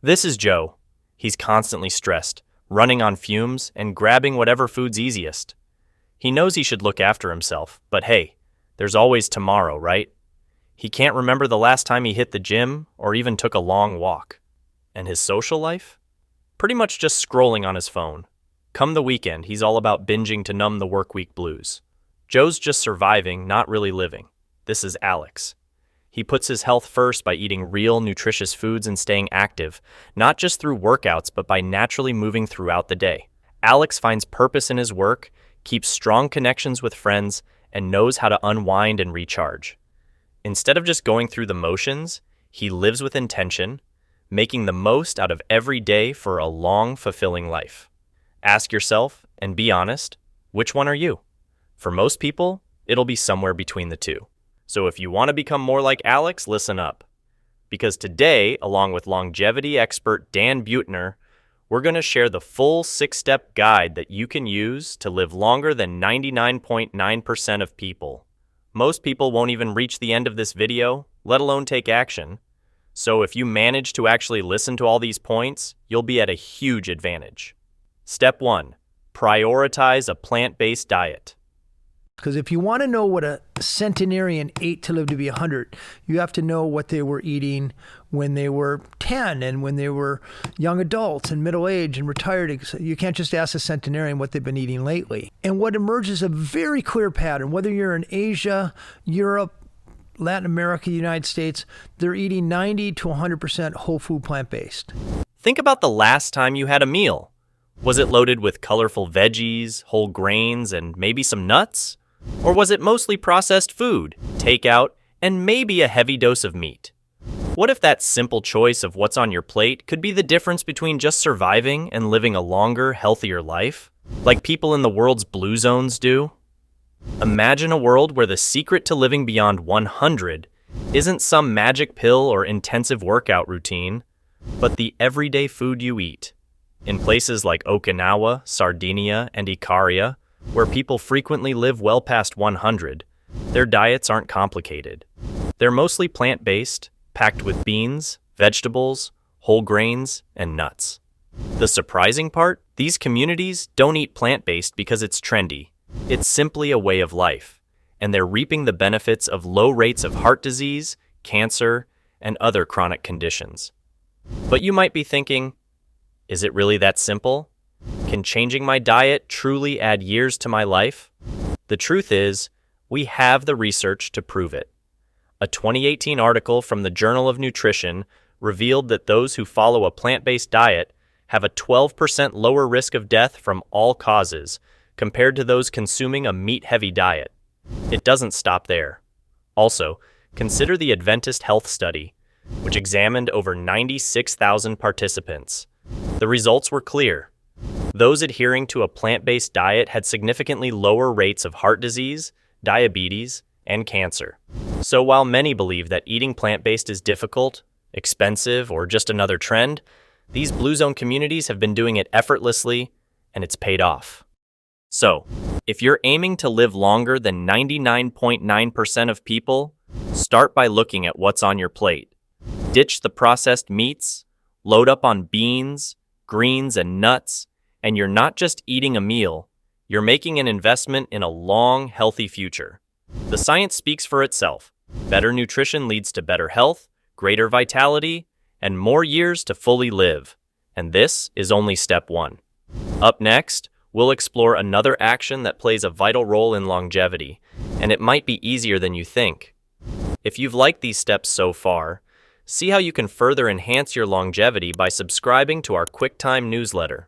This is Joe. He's constantly stressed, running on fumes, and grabbing whatever food's easiest. He knows he should look after himself, but hey, there's always tomorrow, right? He can't remember the last time he hit the gym or even took a long walk. And his social life? Pretty much just scrolling on his phone. Come the weekend, he's all about binging to numb the work week blues. Joe's just surviving, not really living. This is Alex. He puts his health first by eating real, nutritious foods and staying active, not just through workouts, but by naturally moving throughout the day. Alex finds purpose in his work, keeps strong connections with friends, and knows how to unwind and recharge. Instead of just going through the motions, he lives with intention, making the most out of every day for a long, fulfilling life. Ask yourself, and be honest, which one are you? For most people, it'll be somewhere between the two. So if you want to become more like Alex, listen up. Because today, along with longevity expert Dan Buettner, we're going to share the full 6-step guide that you can use to live longer than 99.9% of people. Most people won't even reach the end of this video, let alone take action. So if you manage to actually listen to all these points, you'll be at a huge advantage. Step 1. Prioritize a plant-based diet. Because if you want to know what a centenarian ate to live to be 100, you have to know what they were eating when they were 10 and when they were young adults and middle age and retired. You can't just ask a centenarian what they've been eating lately. And what emerges a very clear pattern, whether you're in Asia, Europe, Latin America, United States, they're eating 90 to 100% whole food plant-based. Think about the last time you had a meal. Was it loaded with colorful veggies, whole grains, and maybe some nuts? Or was it mostly processed food, takeout, and maybe a heavy dose of meat? What if that simple choice of what's on your plate could be the difference between just surviving and living a longer, healthier life, like people in the world's blue zones do? Imagine a world where the secret to living beyond 100 isn't some magic pill or intensive workout routine, but the everyday food you eat. In places like Okinawa, Sardinia, and Ikaria, where people frequently live well past 100, their diets aren't complicated. They're mostly plant-based, packed with beans, vegetables, whole grains, and nuts. The surprising part? These communities don't eat plant-based because it's trendy. It's simply a way of life, and they're reaping the benefits of low rates of heart disease, cancer, and other chronic conditions. But you might be thinking, is it really that simple? Can changing my diet truly add years to my life? The truth is, we have the research to prove it. A 2018 article from the Journal of Nutrition revealed that those who follow a plant-based diet have a 12% lower risk of death from all causes compared to those consuming a meat-heavy diet. It doesn't stop there. Also, consider the Adventist Health Study, which examined over 96,000 participants. The results were clear. Those adhering to a plant-based diet had significantly lower rates of heart disease, diabetes, and cancer. So while many believe that eating plant-based is difficult, expensive, or just another trend, these Blue Zone communities have been doing it effortlessly, and it's paid off. So, if you're aiming to live longer than 99.9% of people, start by looking at what's on your plate. Ditch the processed meats, load up on beans, greens, and nuts, and you're not just eating a meal, you're making an investment in a long, healthy future. The science speaks for itself. Better nutrition leads to better health, greater vitality, and more years to fully live. And this is only step 1. Up next, we'll explore another action that plays a vital role in longevity, and it might be easier than you think. If you've liked these steps so far, see how you can further enhance your longevity by subscribing to our QuickTime newsletter.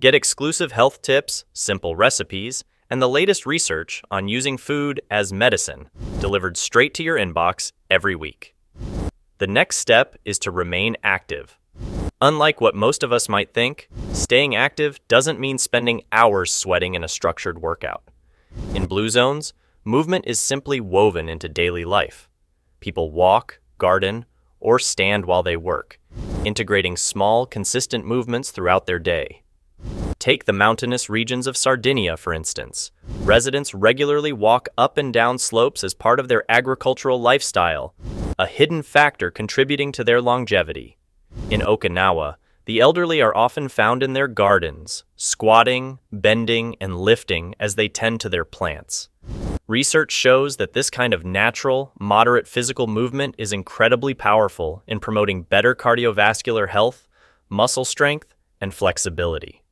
Get exclusive health tips, simple recipes, and the latest research on using food as medicine, delivered straight to your inbox every week. The next step is to remain active. Unlike what most of us might think, staying active doesn't mean spending hours sweating in a structured workout. In Blue Zones, movement is simply woven into daily life. People walk, garden, or stand while they work, integrating small, consistent movements throughout their day. Take the mountainous regions of Sardinia, for instance. Residents regularly walk up and down slopes as part of their agricultural lifestyle, a hidden factor contributing to their longevity. In Okinawa, the elderly are often found in their gardens, squatting, bending, and lifting as they tend to their plants. Research shows that this kind of natural, moderate physical movement is incredibly powerful in promoting better cardiovascular health, muscle strength, and flexibility.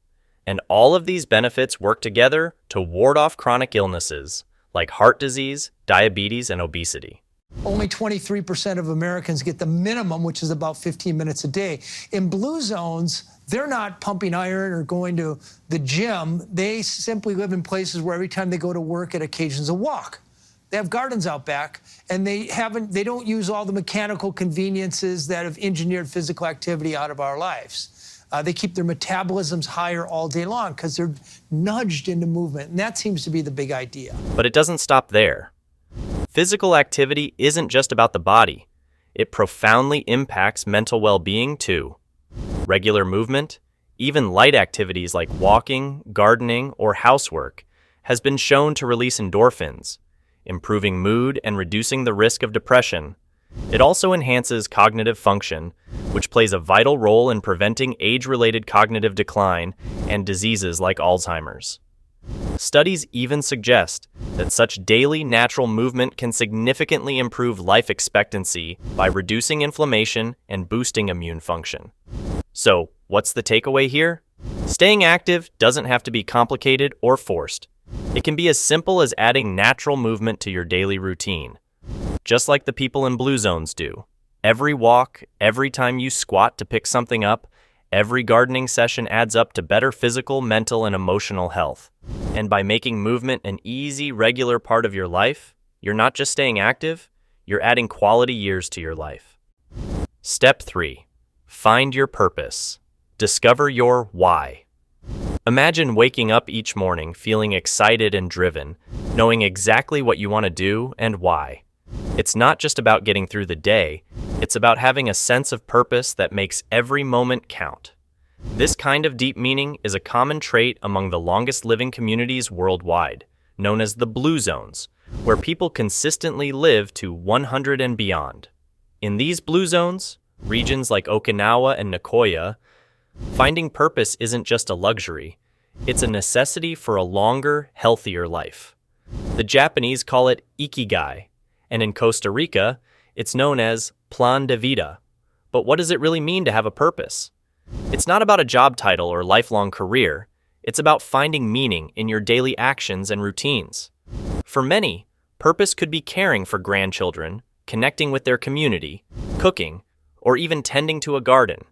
And all of these benefits work together to ward off chronic illnesses like heart disease, diabetes, and obesity. Only 23% of Americans get the minimum, which is about 15 minutes a day. In blue zones, they're not pumping iron or going to the gym. They simply live in places where every time they go to work, it occasions a walk. They have gardens out back, and they don't use all the mechanical conveniences that have engineered physical activity out of our lives. They keep their metabolisms higher all day long because they're nudged into movement, and that seems to be the big idea. But it doesn't stop there. Physical activity isn't just about the body. It profoundly impacts mental well-being too. Regular movement, even light activities like walking, gardening, or housework, has been shown to release endorphins, improving mood and reducing the risk of depression. It also enhances cognitive function, which plays a vital role in preventing age-related cognitive decline and diseases like Alzheimer's. Studies even suggest that such daily natural movement can significantly improve life expectancy by reducing inflammation and boosting immune function. So, what's the takeaway here? Staying active doesn't have to be complicated or forced. It can be as simple as adding natural movement to your daily routine, just like the people in blue zones do. Every walk, every time you squat to pick something up, every gardening session adds up to better physical, mental, and emotional health. And by making movement an easy, regular part of your life, you're not just staying active, you're adding quality years to your life. Step 3. Find your purpose. Discover your why. Imagine waking up each morning feeling excited and driven, knowing exactly what you want to do and why. It's not just about getting through the day, it's about having a sense of purpose that makes every moment count. This kind of deep meaning is a common trait among the longest living communities worldwide, known as the blue zones, where people consistently live to 100 and beyond. In these blue zones, regions like Okinawa and Nicoya, finding purpose isn't just a luxury, it's a necessity for a longer, healthier life. The Japanese call it ikigai, and in Costa Rica, it's known as plan de vida. But what does it really mean to have a purpose? It's not about a job title or lifelong career. It's about finding meaning in your daily actions and routines. For many, purpose could be caring for grandchildren, connecting with their community, cooking, or even tending to a garden.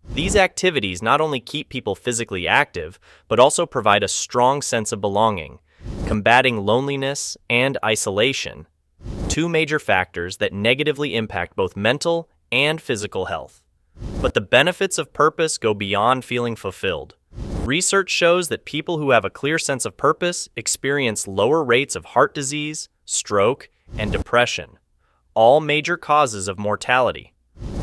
These activities not only keep people physically active, but also provide a strong sense of belonging, combating loneliness and isolation, two major factors that negatively impact both mental and physical health. But the benefits of purpose go beyond feeling fulfilled. Research shows that people who have a clear sense of purpose experience lower rates of heart disease, stroke, and depression, all major causes of mortality.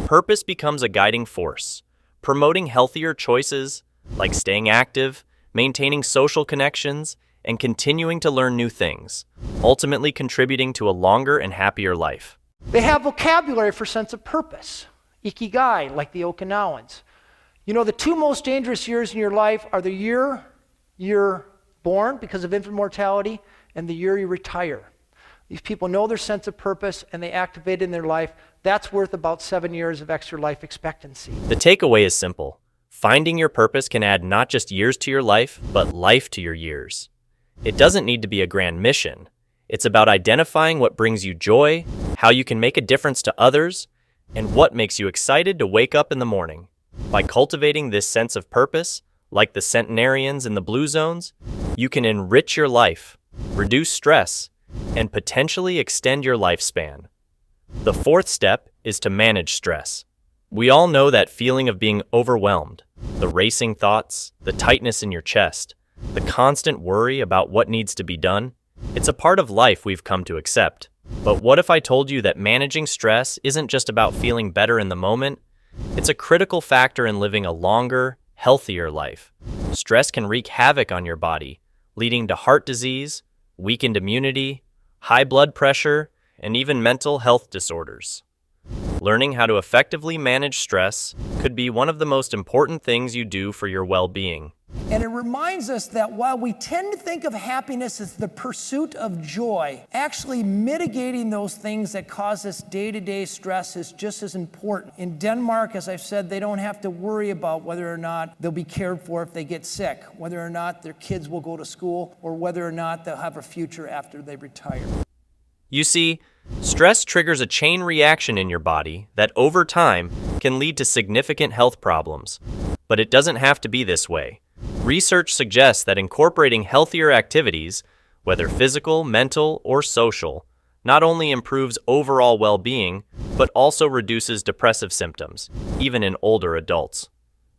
Purpose becomes a guiding force, promoting healthier choices like staying active, maintaining social connections, and continuing to learn new things, ultimately contributing to a longer and happier life. They have vocabulary for sense of purpose. Ikigai, like the Okinawans. You know, the two most dangerous years in your life are the year you're born because of infant mortality and the year you retire. These people know their sense of purpose and they activate it in their life. That's worth about 7 years of extra life expectancy. The takeaway is simple. Finding your purpose can add not just years to your life, but life to your years. It doesn't need to be a grand mission. It's about identifying what brings you joy, how you can make a difference to others, and what makes you excited to wake up in the morning. By cultivating this sense of purpose, like the centenarians in the blue zones, you can enrich your life, reduce stress, and potentially extend your lifespan. The fourth step is to manage stress. We all know that feeling of being overwhelmed, the racing thoughts, the tightness in your chest, the constant worry about what needs to be done. It's a part of life we've come to accept. But what if I told you that managing stress isn't just about feeling better in the moment? It's a critical factor in living a longer, healthier life. Stress can wreak havoc on your body, leading to heart disease, weakened immunity, high blood pressure, and even mental health disorders. Learning how to effectively manage stress could be one of the most important things you do for your well-being. And it reminds us that while we tend to think of happiness as the pursuit of joy, actually mitigating those things that cause us day-to-day stress is just as important. In Denmark, as I've said, they don't have to worry about whether or not they'll be cared for if they get sick, whether or not their kids will go to school, or whether or not they'll have a future after they retire. You see, stress triggers a chain reaction in your body that over time can lead to significant health problems. But it doesn't have to be this way. Research suggests that incorporating healthier activities, whether physical, mental, or social, not only improves overall well-being, but also reduces depressive symptoms, even in older adults.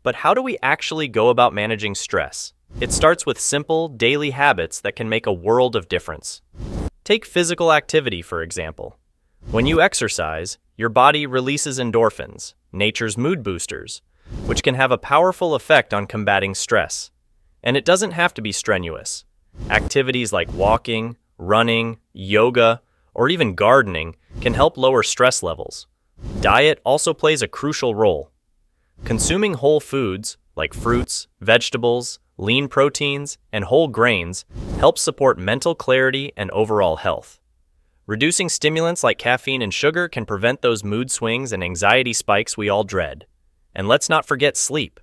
But how do we actually go about managing stress? It starts with simple, daily habits that can make a world of difference. Take physical activity, for example. When you exercise, your body releases endorphins, nature's mood boosters, which can have a powerful effect on combating stress. And it doesn't have to be strenuous. Activities like walking, running, yoga, or even gardening can help lower stress levels. Diet also plays a crucial role. Consuming whole foods, like fruits, vegetables, lean proteins, and whole grains, helps support mental clarity and overall health. Reducing stimulants like caffeine and sugar can prevent those mood swings and anxiety spikes we all dread. And let's not forget sleep.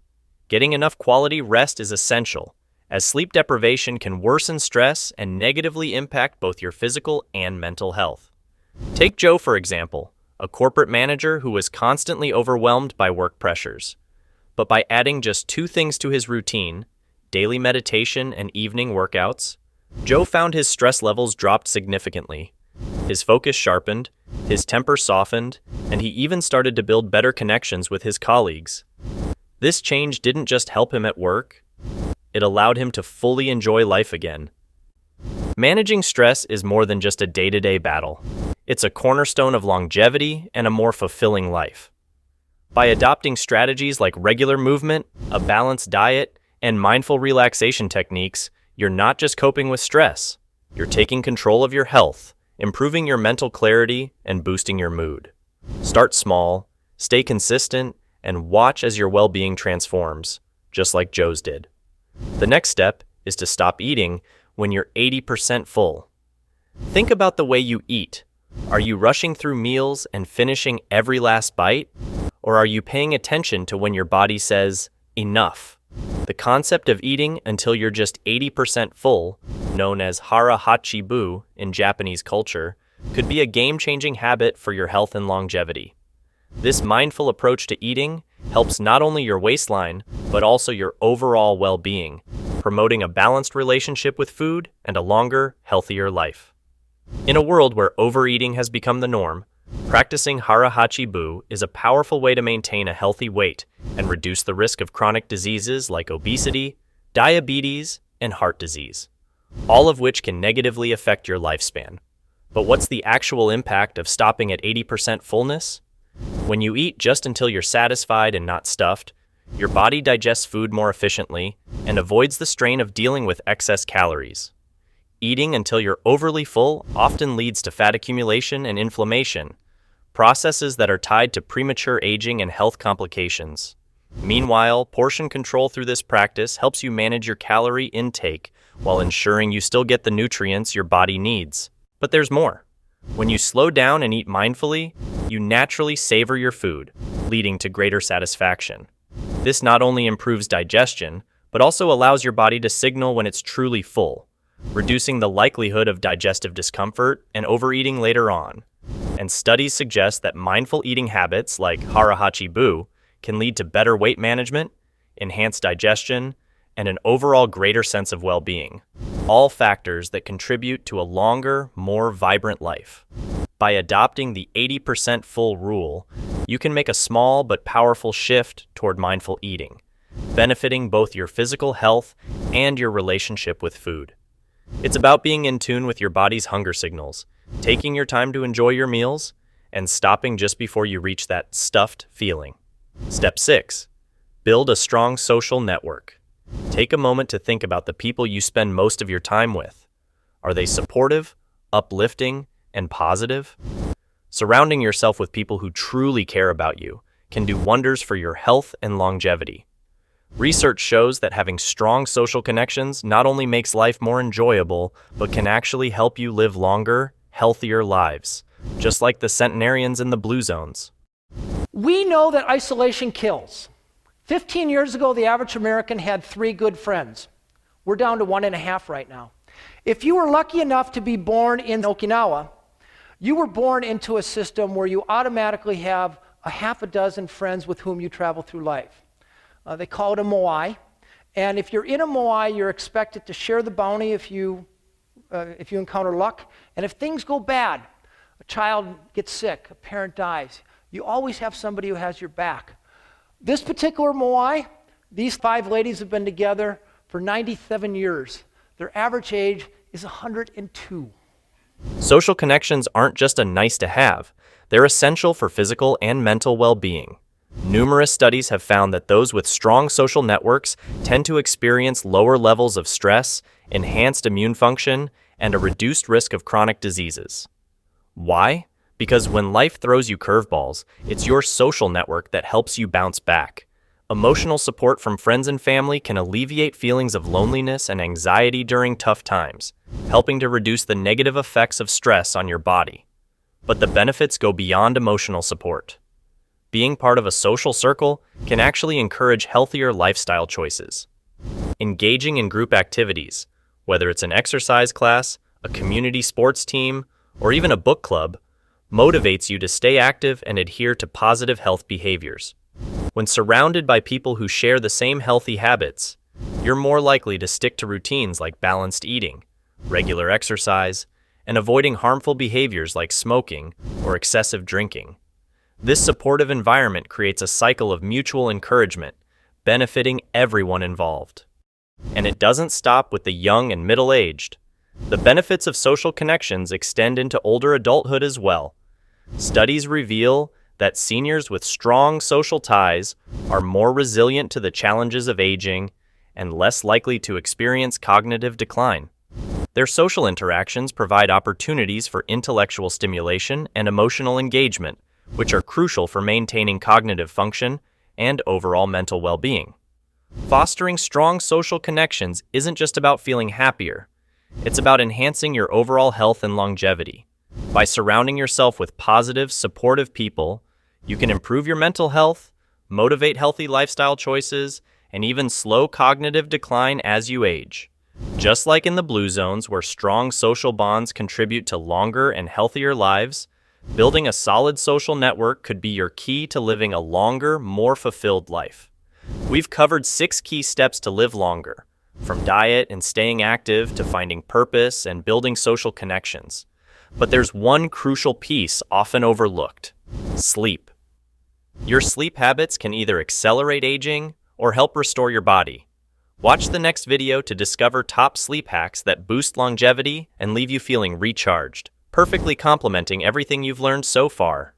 Getting enough quality rest is essential, as sleep deprivation can worsen stress and negatively impact both your physical and mental health. Take Joe, for example, a corporate manager who was constantly overwhelmed by work pressures. But by adding just 2 things to his routine, daily meditation and evening workouts, Joe found his stress levels dropped significantly. His focus sharpened, his temper softened, and he even started to build better connections with his colleagues. This change didn't just help him at work, it allowed him to fully enjoy life again. Managing stress is more than just a day-to-day battle. It's a cornerstone of longevity and a more fulfilling life. By adopting strategies like regular movement, a balanced diet, and mindful relaxation techniques, you're not just coping with stress. You're taking control of your health, improving your mental clarity, and boosting your mood. Start small, stay consistent, and watch as your well-being transforms, just like Joe's did. The next step is to stop eating when you're 80% full. Think about the way you eat. Are you rushing through meals and finishing every last bite? Or are you paying attention to when your body says, enough? The concept of eating until you're just 80% full, known as hara hachi bu in Japanese culture, could be a game-changing habit for your health and longevity. This mindful approach to eating helps not only your waistline, but also your overall well-being, promoting a balanced relationship with food and a longer, healthier life. In a world where overeating has become the norm, practicing hara hachi bu is a powerful way to maintain a healthy weight and reduce the risk of chronic diseases like obesity, diabetes, and heart disease, all of which can negatively affect your lifespan. But what's the actual impact of stopping at 80% fullness? When you eat just until you're satisfied and not stuffed, your body digests food more efficiently and avoids the strain of dealing with excess calories. Eating until you're overly full often leads to fat accumulation and inflammation, processes that are tied to premature aging and health complications. Meanwhile, portion control through this practice helps you manage your calorie intake while ensuring you still get the nutrients your body needs. But there's more. When you slow down and eat mindfully, you naturally savor your food, leading to greater satisfaction. This not only improves digestion, but also allows your body to signal when it's truly full, reducing the likelihood of digestive discomfort and overeating later on. And studies suggest that mindful eating habits like hara hachi bu can lead to better weight management, enhanced digestion, and an overall greater sense of well-being, all factors that contribute to a longer, more vibrant life. By adopting the 80% full rule, you can make a small but powerful shift toward mindful eating, benefiting both your physical health and your relationship with food. It's about being in tune with your body's hunger signals, taking your time to enjoy your meals, and stopping just before you reach that stuffed feeling. Step 6. Build a strong social network. Take a moment to think about the people you spend most of your time with. Are they supportive, uplifting, and positive? Surrounding yourself with people who truly care about you can do wonders for your health and longevity. Research shows that having strong social connections not only makes life more enjoyable, but can actually help you live longer, healthier lives, just like the centenarians in the blue zones. We know that isolation kills. 15 years ago, the average American had 3 good friends. We're down to 1.5 right now. If you were lucky enough to be born in Okinawa, you were born into a system where you automatically have a half a dozen friends with whom you travel through life. They call it a moai. And if you're in a moai, you're expected to share the bounty if you encounter luck. And if things go bad, a child gets sick, a parent dies, you always have somebody who has your back. This particular moai, these 5 ladies have been together for 97 years. Their average age is 102. Social connections aren't just a nice to have, they're essential for physical and mental well-being. Numerous studies have found that those with strong social networks tend to experience lower levels of stress, enhanced immune function, and a reduced risk of chronic diseases. Why? Because when life throws you curveballs, it's your social network that helps you bounce back. Emotional support from friends and family can alleviate feelings of loneliness and anxiety during tough times, helping to reduce the negative effects of stress on your body. But the benefits go beyond emotional support. Being part of a social circle can actually encourage healthier lifestyle choices. Engaging in group activities, whether it's an exercise class, a community sports team, or even a book club, motivates you to stay active and adhere to positive health behaviors. When surrounded by people who share the same healthy habits, you're more likely to stick to routines like balanced eating, regular exercise, and avoiding harmful behaviors like smoking or excessive drinking. This supportive environment creates a cycle of mutual encouragement, benefiting everyone involved. And it doesn't stop with the young and middle-aged. The benefits of social connections extend into older adulthood as well. Studies reveal that seniors with strong social ties are more resilient to the challenges of aging and less likely to experience cognitive decline. Their social interactions provide opportunities for intellectual stimulation and emotional engagement, which are crucial for maintaining cognitive function and overall mental well-being. Fostering strong social connections isn't just about feeling happier. It's about enhancing your overall health and longevity. By surrounding yourself with positive, supportive people, you can improve your mental health, motivate healthy lifestyle choices, and even slow cognitive decline as you age. Just like in the blue zones where strong social bonds contribute to longer and healthier lives, building a solid social network could be your key to living a longer, more fulfilled life. We've covered 6 key steps to live longer, from diet and staying active to finding purpose and building social connections. But there's one crucial piece often overlooked: sleep. Your sleep habits can either accelerate aging or help restore your body. Watch the next video to discover top sleep hacks that boost longevity and leave you feeling recharged, perfectly complementing everything you've learned so far.